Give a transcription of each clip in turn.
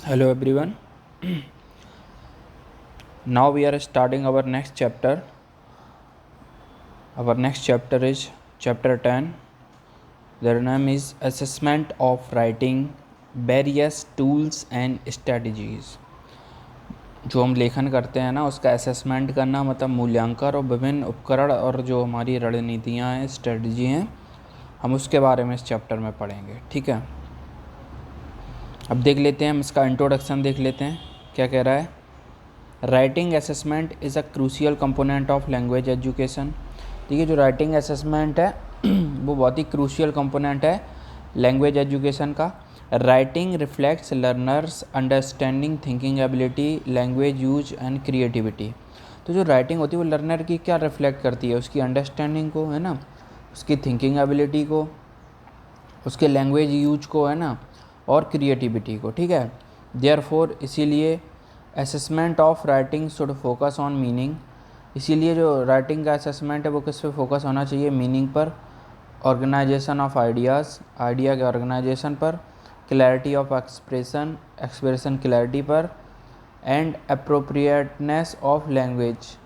Hello everyone. Now we are starting our next chapter. Our next chapter is chapter 10. Their name is Assessment of Writing, Various Tools and Strategies. जो हम लेखन करते हैं ना उसका assessment करना मतलब मूल्यांकन और विभिन्न उपकरण और जो हमारी रणनीतियाँ हैं स्ट्रेटजी हैं हम उसके बारे में इस चैप्टर में पढ़ेंगे। ठीक है, अब देख लेते हैं, हम इसका इंट्रोडक्शन देख लेते हैं क्या कह रहा है। Writing assessment is a crucial component of language education. देखिए जो राइटिंग असेसमेंट है वो बहुत ही क्रूशियल कंपोनेंट है लैंग्वेज एजुकेशन का। Writing reflects learners understanding, thinking ability, language use and creativity. तो जो राइटिंग होती है वो लर्नर की क्या रिफ्लेक्ट करती है, उसकी अंडरस्टैंडिंग को, है ना, उसकी थिंकिंग एबिलिटी को, उसके लैंग्वेज यूज को, है ना, और क्रिएटिविटी को। ठीक है, देयरफॉर इसीलिए assessment of writing should focus on meaning. इसीलिए जो राइटिंग का असेसमेंट है वो किस पे फोकस होना चाहिए, मीनिंग पर, ऑर्गेनाइजेशन ऑफ आइडियाज़, आइडिया के ऑर्गेनाइजेशन पर, clarity of expression, expression clarity पर, एंड अप्रोप्रिएटनेस ऑफ लैंग्वेज,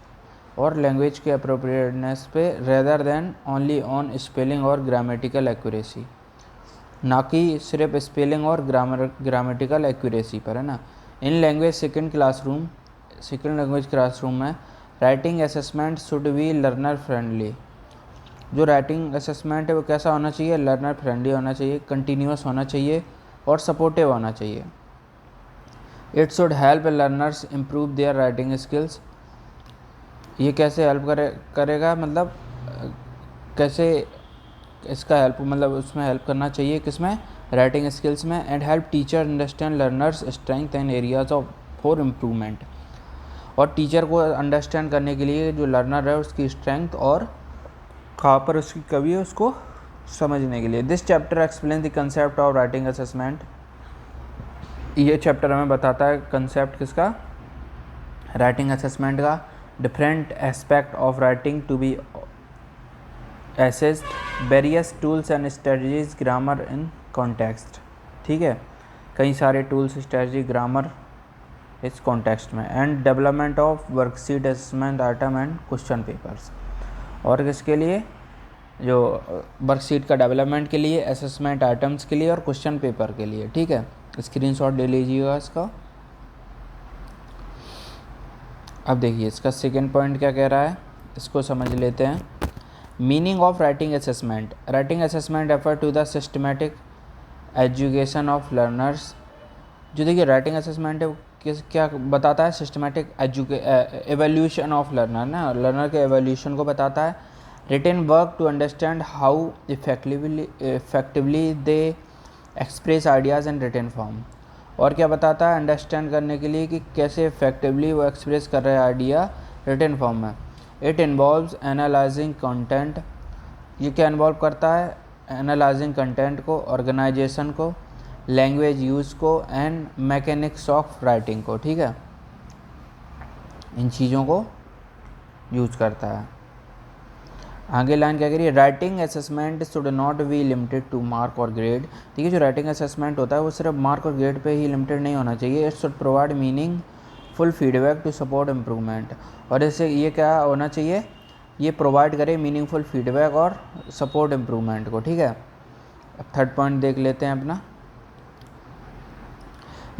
और लैंग्वेज के अप्रोप्रिएटनेस पे, rather than only on spelling और ग्रामेटिकल एक्यूरेसी, ना कि सिर्फ स्पेलिंग और ग्रामेटिकल एक्यूरेसी पर, है ना। In language second language classroom में writing assessment should be learner friendly. जो राइटिंग असेसमेंट है वो कैसा होना चाहिए, लर्नर फ्रेंडली होना चाहिए, कंटिन्यूस होना चाहिए और सपोर्टिव होना चाहिए। It should help learners improve their writing skills. ये कैसे हेल्प करेगा, मतलब कैसे इसका हेल्प, मतलब उसमें हेल्प करना चाहिए किसमें, राइटिंग स्किल्स में। And help teacher understand learners strength and areas of for improvement. और टीचर को अंडरस्टैंड करने के लिए जो लर्नर है उसकी स्ट्रेंथ और कहाँ पर उसकी कमी है उसको समझने के लिए। This chapter explain the concept of writing assessment. ये चैप्टर हमें बताता है कंसेप्ट किसका, राइटिंग असेसमेंट का। Different aspect of writing to be assessed, various tools and strategies, grammar in context। ठीक है, कई सारे टूल्स, स्ट्रेटजी, ग्रामर इस कॉन्टेक्स्ट में। And development of worksheet, assessment item and question papers. और किसके लिए, जो वर्कशीट का डेवलपमेंट के लिए, असेसमेंट आइटम्स के लिए और क्वेश्चन पेपर के लिए। ठीक है, स्क्रीनशॉट ले लीजिएगा इसका। अब देखिए इसका सेकेंड पॉइंट क्या कह रहा है, इसको समझ लेते हैं। Meaning of writing assessment. Writing assessment refer to the systematic education of learners. जो देखिए राइटिंग असेसमेंट है वो क्या बताता है, सिस्टमेटिक एवोल्यूशन ऑफ लर्नर ना, लर्नर के एवोल्यूशन को बताता है। Written work to understand how effectively they express ideas in written form. और क्या बताता है, अंडरस्टैंड करने के लिए कि कैसे इफेक्टिवली वो एक्सप्रेस कर रहे हैं आइडिया रिटन फॉर्म में। It involves analysing content. ये क्या इन्वॉल्व करता है, एनालाइजिंग कंटेंट को, ऑर्गेनाइजेशन को, लैंग्वेज यूज़ को, एंड मैकेनिक्स ऑफ राइटिंग को। ठीक है, इन चीज़ों को यूज करता है। आगे लाइन क्या कह रही है, writing assessment should not be limited to mark और ग्रेड। देखिए जो राइटिंग असेसमेंट होता है वो सिर्फ मार्क और ग्रेड पे ही लिमिटेड नहीं होना चाहिए। It should provide meaningful feedback to support improvement. और इससे ये क्या होना चाहिए, ये प्रोवाइड करे मीनिंगफुल फीडबैक और सपोर्ट इम्प्रूवमेंट को। ठीक है, अब थर्ड पॉइंट देख लेते हैं अपना,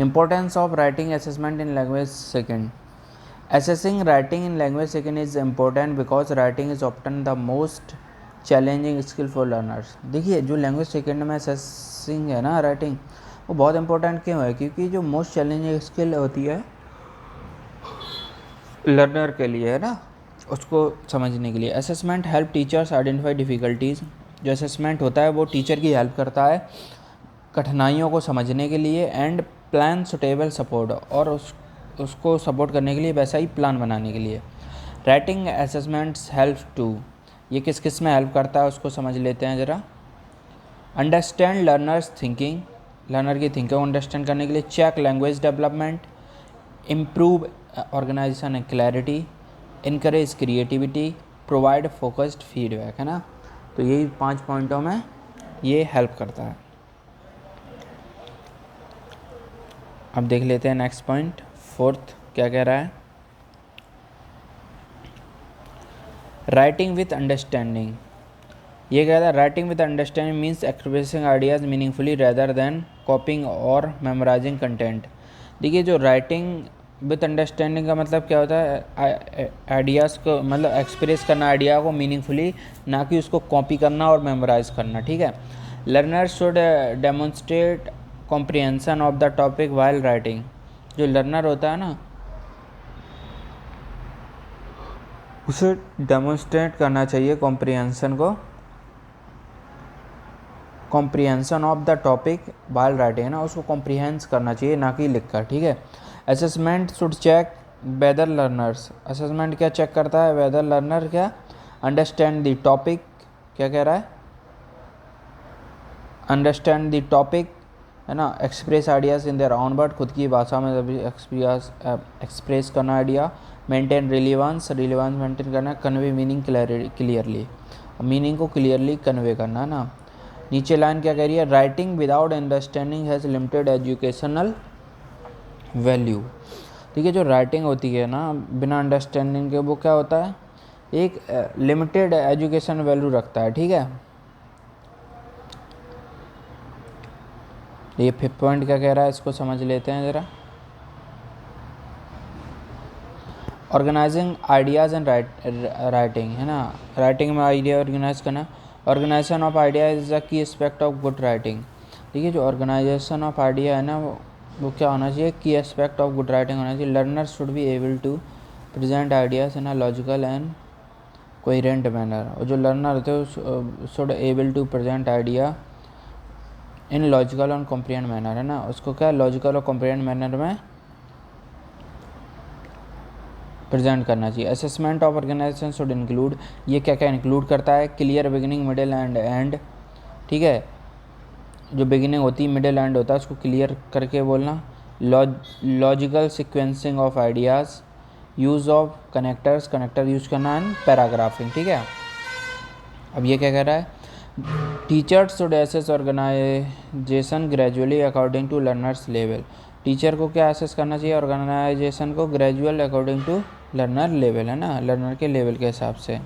importance of writing assessment in language second. Assessing writing in language second is important because writing is often the most challenging skill for learners। देखिए जो लैंग्वेज सेकेंड में असेसिंग है ना राइटिंग, वो बहुत इंपॉर्टेंट क्यों है, क्योंकि जो मोस्ट चैलेंजिंग स्किल होती है लर्नर के लिए, है ना, उसको समझने के लिए। Assessment help teachers identify difficulties. जो असेसमेंट होता है वो टीचर की हेल्प करता है कठिनाइयों को समझने के लिए, एंड प्लान सुटेबल सपोर्ट, और उसको सपोर्ट करने के लिए वैसा ही प्लान बनाने के लिए। राइटिंग असेसमेंट्स हेल्प टू, ये किस किस में हेल्प करता है उसको समझ लेते हैं ज़रा। अंडरस्टैंड लर्नर्स थिंकिंग, लर्नर की थिंकिंग अंडरस्टैंड करने के लिए। Check language development, improve organisation and clarity, encourage creativity, provide focused feedback, है ना। तो यही 5 पॉइंटों में ये हेल्प करता है। अब देख लेते हैं नेक्स्ट पॉइंट, फोर्थ क्या कह रहा है, राइटिंग विथ अंडरस्टैंडिंग। ये कह रहा है writing with understanding means expressing ideas meaningfully rather than कॉपिंग और मेमोराइजिंग कंटेंट। देखिए जो राइटिंग विद अंडरस्टैंडिंग का मतलब क्या होता है, आइडियाज़ को मतलब एक्सप्रेस करना आइडिया को मीनिंगफुली, ना कि उसको कॉपी करना और मेमोराइज करना, ठीक है। Learner should demonstrate comprehension of the topic while writing. जो लर्नर होता है ना, उसे डेमोन्स्ट्रेट करना चाहिए कॉम्प्रिहेंशन को, comprehension of the topic while writing है ना, उसको कॉम्प्रिहेंस करना चाहिए ना कि लिख कर, ठीक है। Assessment should check whether learners, assessment क्या चेक करता है, वेदर लर्नर क्या अंडरस्टैंड द टॉपिक, क्या कह रहा है, अंडरस्टैंड द टॉपिक है ना, express ideas in their own word, खुद की भाषा में एक्सप्रेस करना idea, maintain relevance, relevance maintain करना, कन्वे मीनिंग क्लियरली, मीनिंग को क्लियरली कन्वे करना है ना। नीचे लाइन क्या कह रही है, writing without understanding has limited educational value. ठीक है, जो राइटिंग होती है ना बिना अंडरस्टैंडिंग के, वो क्या होता है, एक लिमिटेड एजुकेशन वैल्यू रखता है, ठीक है। ये फिफ्थ पॉइंट क्या कह रहा है, इसको समझ लेते हैं ज़रा। ऑर्गेनाइजिंग आइडियाज़ एंड राइटिंग है ना, राइटिंग में आइडिया ऑर्गेनाइज करना, organisation of idea is the key aspect of good writing. ठीक है, जो ऑर्गेनाइजेशन ऑफ आइडिया है ना, वो क्या होना चाहिए, की एस्पेक्ट ऑफ गुड राइटिंग होना चाहिए। Learner should be able to present ideas in a logical and coherent manner, और जो लर्नर होते हैं should able to present idea in logical और कॉम्प्रिहेंड मैनर है ना, उसको क्या लॉजिकल और कॉम्प्रिहेंड मैनर में प्रेजेंट करना चाहिए। Assessment of organisation should include, ये क्या क्या इंक्लूड करता है, clear beginning middle and end. ठीक है, जो बिगिनिंग होती है मिडिल एंड होता है उसको क्लियर करके बोलना, logical sequencing of ideas, use of connectors, connector use करना, एंड पैराग्राफिंग। ठीक है, अब ये क्या कह रहा है, teachers should assess organisation gradually according to learners level. Teacher को क्या एसेस करना चाहिए, ऑर्गेनाइजेशन को gradual according to learner level है ना, लर्नर के लेवल के हिसाब से।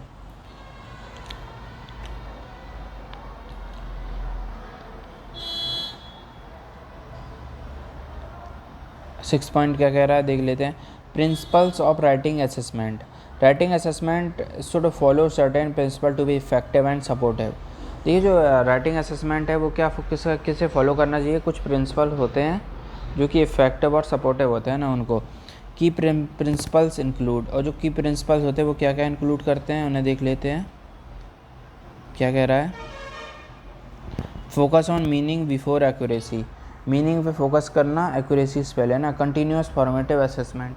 सिक्स पॉइंट क्या कह रहा है, देख लेते हैं। Principles of writing assessment, writing assessment should follow certain principle to be effective and supportive. देखिए जो राइटिंग असेसमेंट है वो क्या किसे फॉलो करना चाहिए, कुछ प्रिंसिपल होते हैं जो कि इफेक्टिव और सपोर्टिव होते हैं ना, उनको की प्रिंसिपल्स इंक्लूड, और जो की प्रिंसिपल्स होते हैं वो क्या क्या इंक्लूड करते हैं उन्हें देख लेते हैं। क्या कह रहा है, focus on meaning before accuracy, meaning पे फोकस करना, एक्यूरेसी से पहले ना। कंटिन्यूस फॉर्मेटिव असेसमेंट,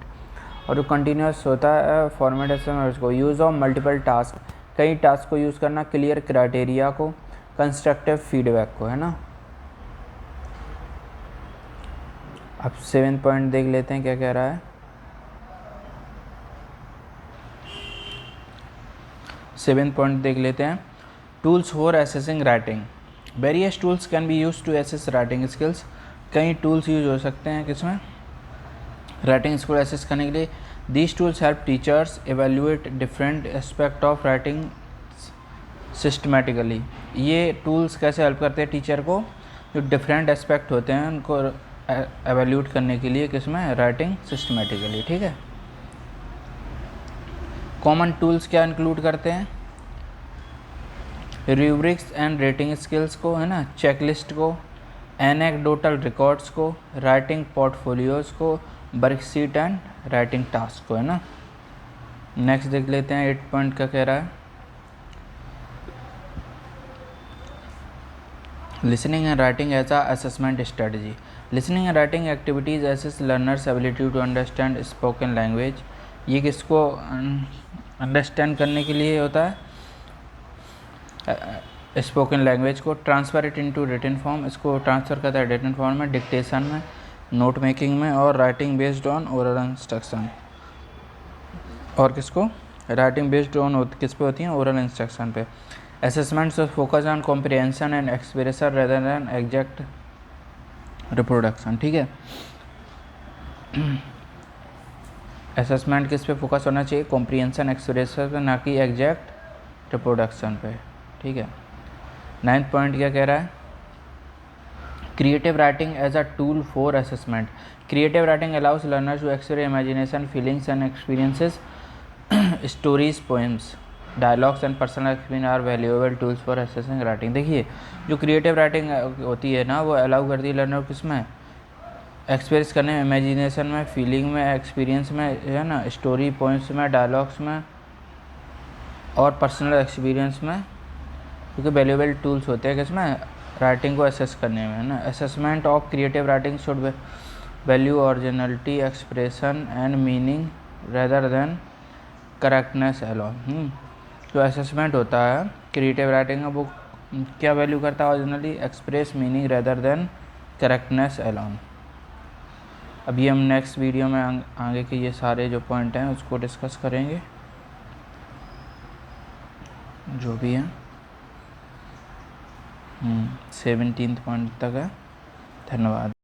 और जो कंटिन्यूस होता है फॉर्मेटिव असेसमेंट उसको, यूज़ ऑफ मल्टीपल टास्क, कई टास्क को यूज़ करना, क्लियर क्राइटेरिया को, कंस्ट्रक्टिव फीडबैक को है ना। अब सेवेंथ पॉइंट देख लेते हैं क्या कह रहा है। सेवेंथ पॉइंट देख लेते हैं, tools for assessing writing, various tools can be use to assess writing skills. कई टूल्स यूज हो सकते हैं किसमें, राइटिंग स्किल असेस करने के लिए। These tools help teachers evaluate different aspect of writing systematically. ये टूल्स कैसे हेल्प करते हैं टीचर को, जो डिफरेंट एस्पेक्ट होते हैं उनको एवेल्यूएट करने के लिए किसमें, राइटिंग सिस्टमेटिकली। ठीक है, कॉमन टूल्स क्या इंक्लूड करते हैं, रूब्रिक्स एंड रेटिंग स्किल्स को है ना, चेकलिस्ट को, एनेक्डोटल रिकॉर्ड्स को, राइटिंग पोर्टफोलियोज़ को, वर्कशीट एंड राइटिंग टास्क को है ना। नेक्स्ट देख लेते हैं, 8 पॉइंट का कह रहा है, listening and writing as a assessment strategy. Listening and writing activities assess learners ability to understand spoken language. ये किसको अंडरस्टैंड करने के लिए होता है, स्पोकन लैंग्वेज को। Transfer it into written form, इसको ट्रांसफ़र करता है रिटन फॉर्म में, डिक्टेशन में, नोट मेकिंग में, और writing based on oral instruction. और किसको, राइटिंग बेस्ड ऑन किस पे होती हैं, ओरल इंस्ट्रक्शन पे। Assessments focus on comprehension and expression rather than exact reproduction. ठीक है, असेसमेंट किस पे फोकस होना चाहिए? कॉम्प्रिहेंशन एक्सप्रेशन पे, ना कि एग्जैक्ट रिप्रोडक्शन पे। ठीक है। 9th पॉइंट क्या कह रहा है? Creative writing as a tool for assessment. Creative writing allows learner to express imagination, feelings and experiences. Stories, poems, dialogues and personal experience are valuable tools for assessing writing. देखिए, जो creative writing होती है ना, वो allow करती है learner किस में? एक्सप्रेस करने में, इमेजिनेशन में, फीलिंग में, एक्सपीरियंस में, है ना, स्टोरी, पोइम्स में, डायलॉग्स में और पर्सनल एक्सपीरियंस में, क्योंकि वैल्यूएबल टूल्स होते हैं किसमें? राइटिंग को असेस करने में, है ना। Assessment of creative writing should value originality, expression and meaning rather than correctness alone. जो असेसमेंट होता है क्रिएटिव राइटिंग का, वो क्या वैल्यू करता है? Originally, express meaning rather than correctness alone. अभी हम नेक्स्ट वीडियो में आगे के ये सारे जो पॉइंट हैं उसको डिस्कस करेंगे, जो भी हैं। 17th पॉइंट तक है। धन्यवाद।